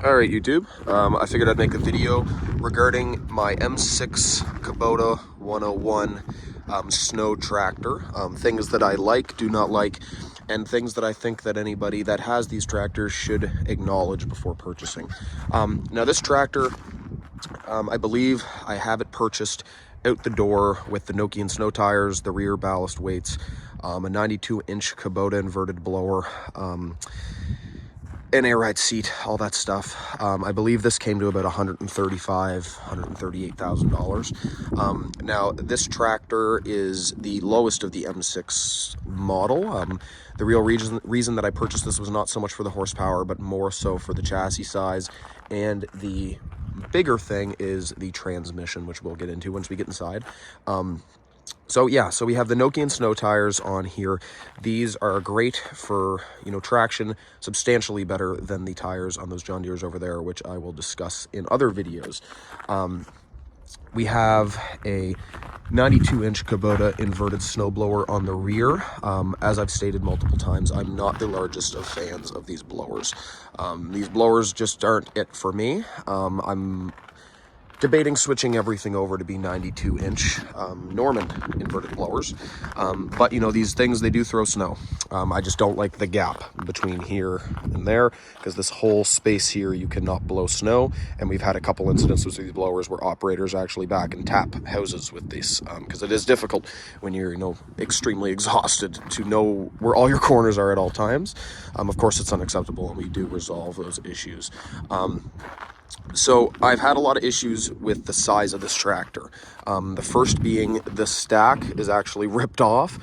Alright YouTube, I figured I'd make a video regarding my M6 Kubota 101 snow tractor. Things that I like, do not like, and things that I think that anybody that has these tractors should acknowledge before purchasing. Now this tractor, I believe I have it purchased out the door with the Nokian snow tires, the rear ballast weights, a 92-inch Kubota inverted blower, an air ride seat, all that stuff. I believe this came to about $138,000. Now, this tractor is the lowest of the M6 model. The real reason that I purchased this was not so much for the horsepower, but more so for the chassis size. And the bigger thing is the transmission, which we'll get into once we get inside. So we have the Nokian snow tires on here. These are great for, traction, substantially better than the tires on those John Deeres over there, which I will discuss in other videos. We have a 92-inch Kubota inverted snowblower on the rear. As I've stated multiple times, I'm not the largest of fans of these blowers. These blowers just aren't it for me. I'm debating switching everything over to be 92-inch Norman inverted blowers. But these things, they do throw snow. I just don't like the gap between here and there, because this whole space here, you cannot blow snow. And we've had a couple incidences with these blowers where operators actually back and tap houses with these, because it is difficult when you're, extremely exhausted to know where all your corners are at all times. Of course, it's unacceptable, and we do resolve those issues. So I've had a lot of issues with the size of this tractor. The first being the stack is actually ripped off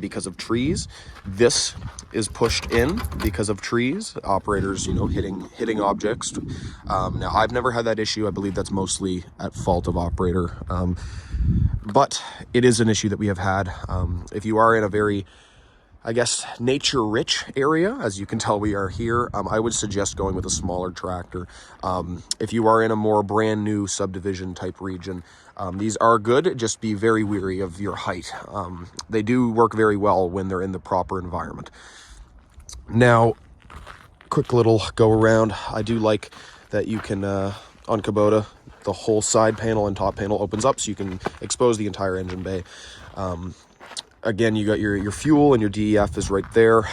because of trees. This is pushed in because of trees. Operators, hitting objects. Now, I've never had that issue. I believe that's mostly at fault of operator. But it is an issue that we have had. If you are in a very, nature-rich area, as you can tell we are here, I would suggest going with a smaller tractor. If you are in a more brand new subdivision type region, these are good, just be very wary of your height. They do work very well when they're in the proper environment. Now, quick little go around. I do like that you can, on Kubota, the whole side panel and top panel opens up so you can expose the entire engine bay. Again, you got your fuel and your DEF is right there.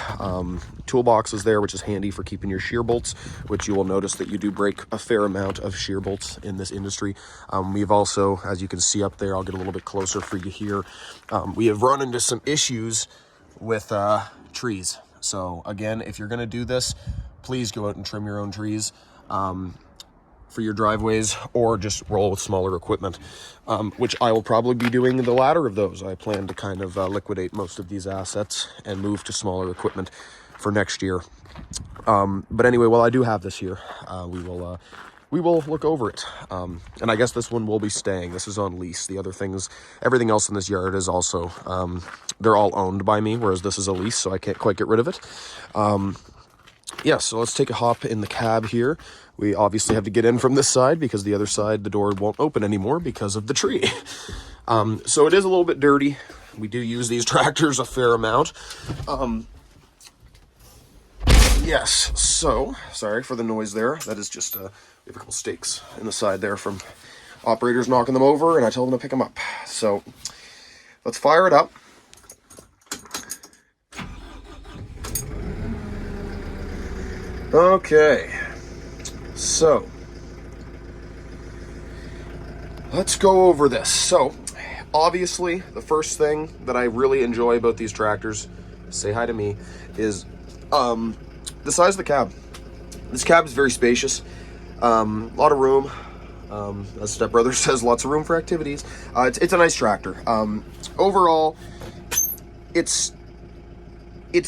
Toolbox is there, which is handy for keeping your shear bolts, which you will notice that you do break a fair amount of shear bolts in this industry. We've also, as you can see up there, I'll get a little bit closer for you here. We have run into some issues with trees. So again, if you're gonna do this, please go out and trim your own trees. For your driveways, or just roll with smaller equipment, which I will probably be doing the latter of those. I plan to kind of liquidate most of these assets and move to smaller equipment for next year. But anyway, while I do have this here, we will look over it. And I guess this one will be staying. This is on lease. The other things, everything else in this yard is also, they're all owned by me, whereas this is a lease, so I can't quite get rid of it. So let's take a hop in the cab here. We obviously have to get in from this side because the other side, the door won't open anymore because of the tree. So it is a little bit dirty. We do use these tractors a fair amount. Yes, so, sorry for the noise there. That is just, we have a couple stakes in the side there from operators knocking them over, and I told them to pick them up. So let's fire it up. Okay, so let's go over this. So obviously the first thing that I really enjoy about these tractors, say hi to me, is the size of the cab. This cab is very spacious, a lot of room. As Stepbrother says, lots of room for activities. It's a nice tractor. Overall, it's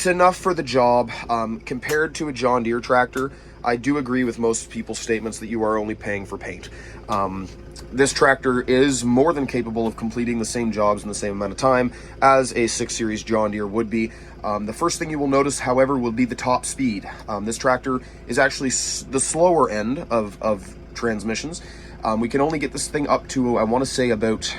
enough for the job. Compared to a John Deere tractor, I do agree with most people's statements that you are only paying for paint. This tractor is more than capable of completing the same jobs in the same amount of time as a 6 Series John Deere would be. The first thing you will notice, however, will be the top speed. This tractor is actually the slower end of transmissions. We can only get this thing up to, I want to say, about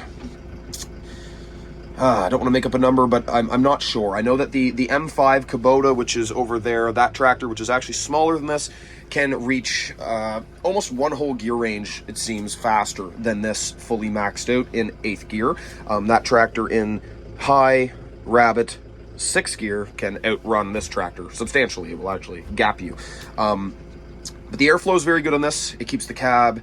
I don't want to make up a number, but I'm not sure. I know that the M5 Kubota, which is over there, that tractor, which is actually smaller than this, can reach almost one whole gear range, it seems, faster than this fully maxed out in 8th gear. That tractor in high rabbit 6th gear can outrun this tractor substantially. It will actually gap you. But the airflow is very good on this. It keeps the cab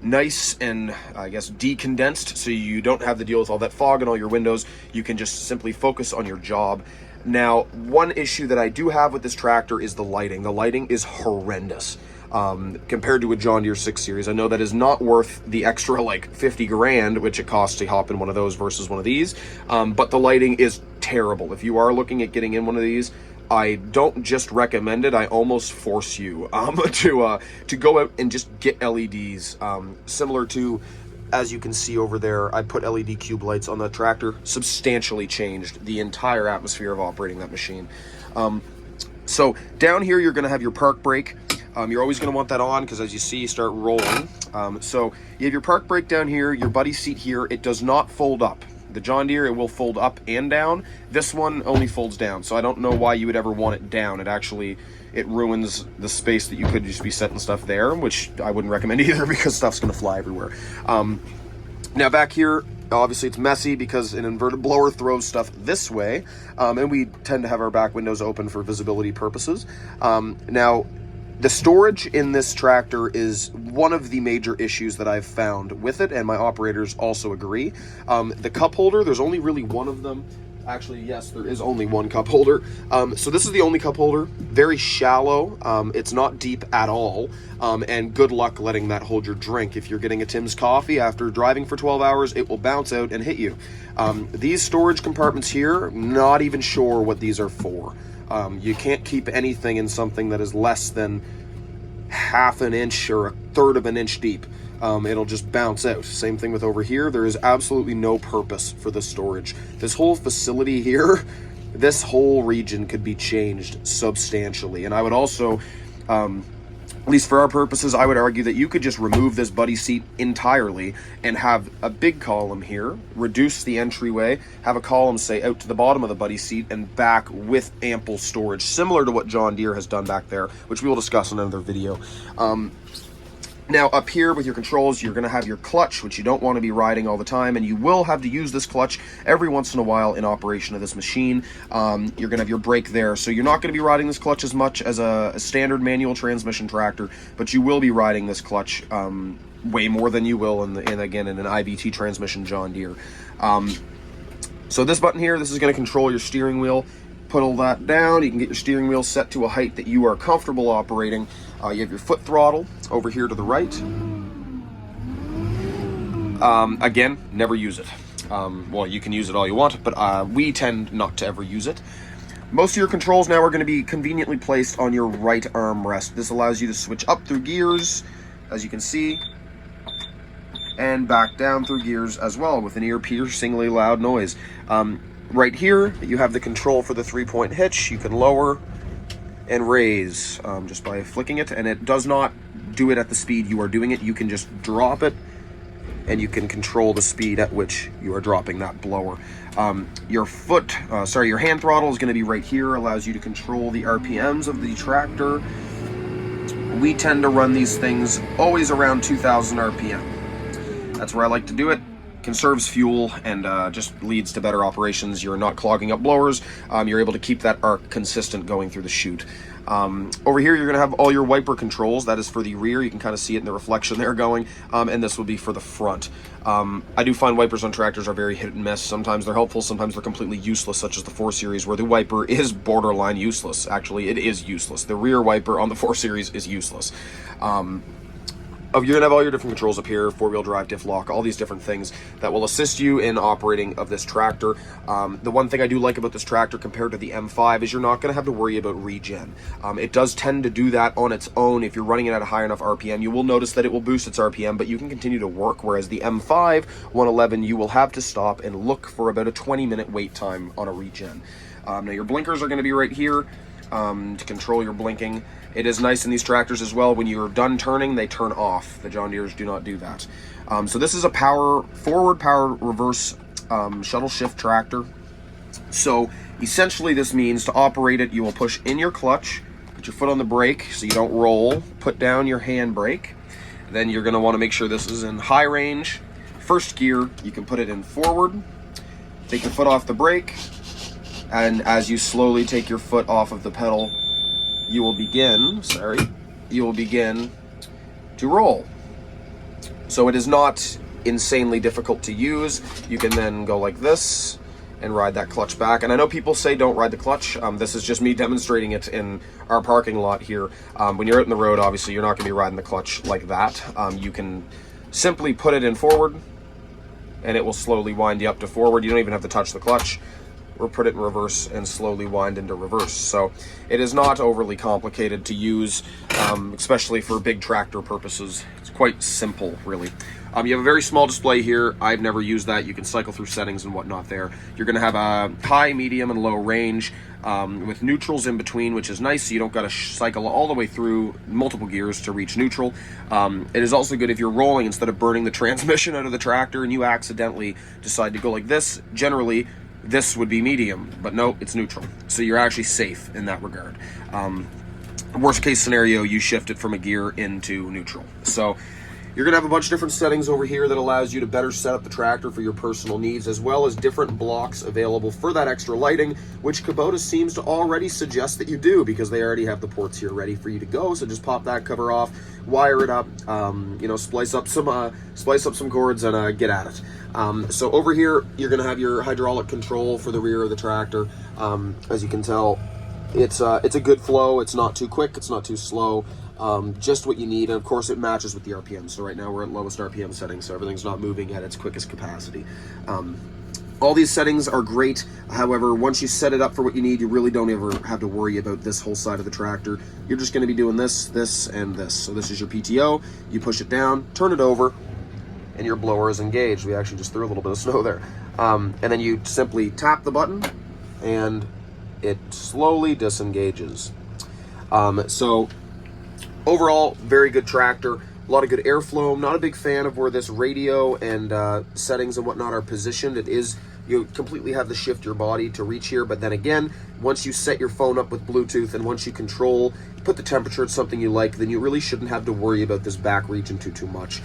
nice and, I guess, decondensed, so you don't have to deal with all that fog in all your windows. You can just simply focus on your job. Now, one issue that I do have with this tractor is the lighting. The lighting is horrendous compared to a John Deere 6 Series. I know that is not worth the extra like 50 grand, which it costs to hop in one of those versus one of these. But the lighting is terrible. If you are looking at getting in one of these, I don't just recommend it, I almost force you to go out and just get LEDs. Similar to, as you can see over there, I put LED cube lights on the tractor. Substantially changed the entire atmosphere of operating that machine. So down here, you're gonna have your park brake. You're always gonna want that on because as you see, you start rolling. So you have your park brake down here, your buddy seat here. It does not fold up. The John Deere, it will fold up and down. This one only folds down, so I don't know why you would ever want it down. It ruins the space that you could just be setting stuff there, which I wouldn't recommend either because stuff's gonna fly everywhere. Now back here, obviously it's messy because an inverted blower throws stuff this way, and we tend to have our back windows open for visibility purposes. Now, the storage in this tractor is one of the major issues that I've found with it, and my operators also agree. The cup holder, there's only really one of them. Actually, yes, there is only one cup holder. So this is the only cup holder, very shallow. It's not deep at all, and good luck letting that hold your drink. If you're getting a Tim's coffee after driving for 12 hours, it will bounce out and hit you. These storage compartments here, not even sure what these are for. You can't keep anything in something that is less than half an inch or a third of an inch deep. It'll just bounce out. Same thing with over here. There is absolutely no purpose for the storage. This whole facility here, this whole region could be changed substantially. And I would also, at least for our purposes, I would argue that you could just remove this buddy seat entirely and have a big column here, reduce the entryway, have a column, say, out to the bottom of the buddy seat and back with ample storage, similar to what John Deere has done back there, which we will discuss in another video. Now up here with your controls, you're going to have your clutch, which you don't want to be riding all the time, and you will have to use this clutch every once in a while in operation of this machine. You're going to have your brake there, so you're not going to be riding this clutch as much as a standard manual transmission tractor, but you will be riding this clutch way more than you will again in an IVT transmission John Deere. So this button here, this is going to control your steering wheel. Put all that down, you can get your steering wheel set to a height that you are comfortable operating. You have your foot throttle over here to the right. Again, never use it. Well, you can use it all you want, but we tend not to ever use it. Most of your controls now are going to be conveniently placed on your right armrest. This allows you to switch up through gears, as you can see, and back down through gears as well with an ear-piercingly loud noise. Right here, you have the control for the 3-point hitch. You can lower and raise just by flicking it, and it does not do it at the speed you are doing it. You can just drop it, and you can control the speed at which you are dropping that blower. Your hand throttle is going to be right here, allows you to control the RPMs of the tractor. We tend to run these things always around 2,000 RPM. That's where I like to do it. Conserves fuel and just leads to better operations. You're not clogging up blowers. You're able to keep that arc consistent going through the chute. Over here, you're going to have all your wiper controls. That is for the rear. You can kind of see it in the reflection there going. And this will be for the front. I do find wipers on tractors are very hit and miss. Sometimes they're helpful, sometimes they're completely useless, such as the 4 Series, where the wiper is borderline useless. Actually, it is useless. The rear wiper on the 4 Series is useless. You're going to have all your different controls up here, 4-wheel drive, diff lock, all these different things that will assist you in operating of this tractor. The one thing I do like about this tractor compared to the M5 is you're not going to have to worry about regen. It does tend to do that on its own. If you're running it at a high enough RPM, you will notice that it will boost its RPM, but you can continue to work, whereas the M5 111, you will have to stop and look for about a 20-minute wait time on a regen. Now your blinkers are going to be right here to control your blinking. It is nice in these tractors as well. When you're done turning, they turn off. The John Deeres do not do that. So this is a forward power reverse shuttle shift tractor. So essentially this means to operate it, you will push in your clutch, Put your foot on the brake so you don't roll. Put down your handbrake. Then you're going to want to make sure this is in high range. First gear, you can put it in forward. Take your foot off the brake. And as you slowly take your foot off of the pedal, you will begin to roll. So it is not insanely difficult to use. You can then go like this and ride that clutch back. And I know people say don't ride the clutch. This is just me demonstrating it in our parking lot here. When you're out in the road, obviously you're not gonna be riding the clutch like that. You can simply put it in forward and it will slowly wind you up to forward. You don't even have to touch the clutch, or put it in reverse and slowly wind into reverse. So it is not overly complicated to use, especially for big tractor purposes. It's quite simple, really. You have a very small display here. I've never used that. You can cycle through settings and whatnot there. You're gonna have a high, medium, and low range with neutrals in between, which is nice, so you don't gotta cycle all the way through multiple gears to reach neutral. It is also good if you're rolling, instead of burning the transmission out of the tractor and you accidentally decide to go like this. Generally, this would be medium, but no, it's neutral. So you're actually safe in that regard. Worst case scenario, you shift it from a gear into neutral. So you're gonna have a bunch of different settings over here that allows you to better set up the tractor for your personal needs, as well as different blocks available for that extra lighting, which Kubota seems to already suggest that you do, because they already have the ports here ready for you to go. So just pop that cover off, wire it up, you know, splice up some cords and get at it. So over here, you're gonna have your hydraulic control for the rear of the tractor. As you can tell, it's a good flow. It's not too quick, it's not too slow. Just what you need, and of course it matches with the RPM. So right now we're at lowest RPM setting, so everything's not moving at its quickest capacity. All these settings are great. However, once you set it up for what you need, you really don't ever have to worry about this whole side of the tractor. You're just going to be doing this, this, and this. So this is your PTO. You push it down, turn it over, and your blower is engaged. We actually just threw a little bit of snow there. And then you simply tap the button, and it slowly disengages. So overall, very good tractor. A lot of good airflow. I'm not a big fan of where this radio and settings and whatnot are positioned. It is, you completely have to shift your body to reach here, but then again, once you set your phone up with Bluetooth and once you control, put the temperature at something you like, then you really shouldn't have to worry about this back region too much.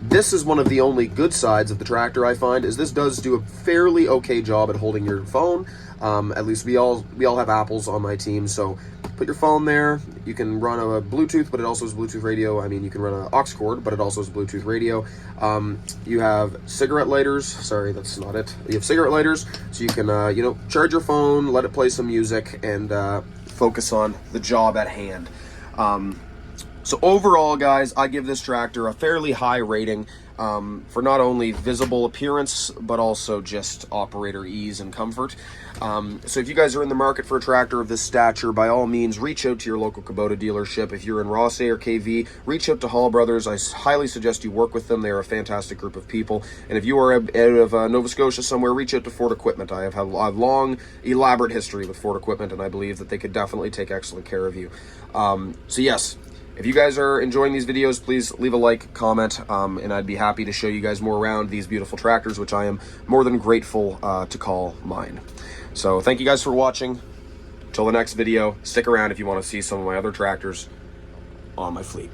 This is one of the only good sides of the tractor, I find, is this does do a fairly okay job at holding your phone. At least we all have Apples on my team, so put your phone there. You can run a Bluetooth, but it also has Bluetooth radio. I mean, you can run an aux cord, but it also has Bluetooth radio. You have cigarette lighters. Sorry, that's not it. You have cigarette lighters, so you can you know, charge your phone, let it play some music, and focus on the job at hand. So overall, guys, I give this tractor a fairly high rating for not only visible appearance, but also just operator ease and comfort. So if you guys are in the market for a tractor of this stature, by all means, reach out to your local Kubota dealership. If you're in Rossay or KV, reach out to Hall Brothers. I highly suggest you work with them. They're a fantastic group of people. And if you are out of Nova Scotia somewhere, reach out to Ford Equipment. I have had a long, elaborate history with Ford Equipment, and I believe that they could definitely take excellent care of you. So yes, if you guys are enjoying these videos, please leave a like, comment, and I'd be happy to show you guys more around these beautiful tractors, which I am more than grateful to call mine. So thank you guys for watching. Till the next video, stick around if you want to see some of my other tractors on my fleet.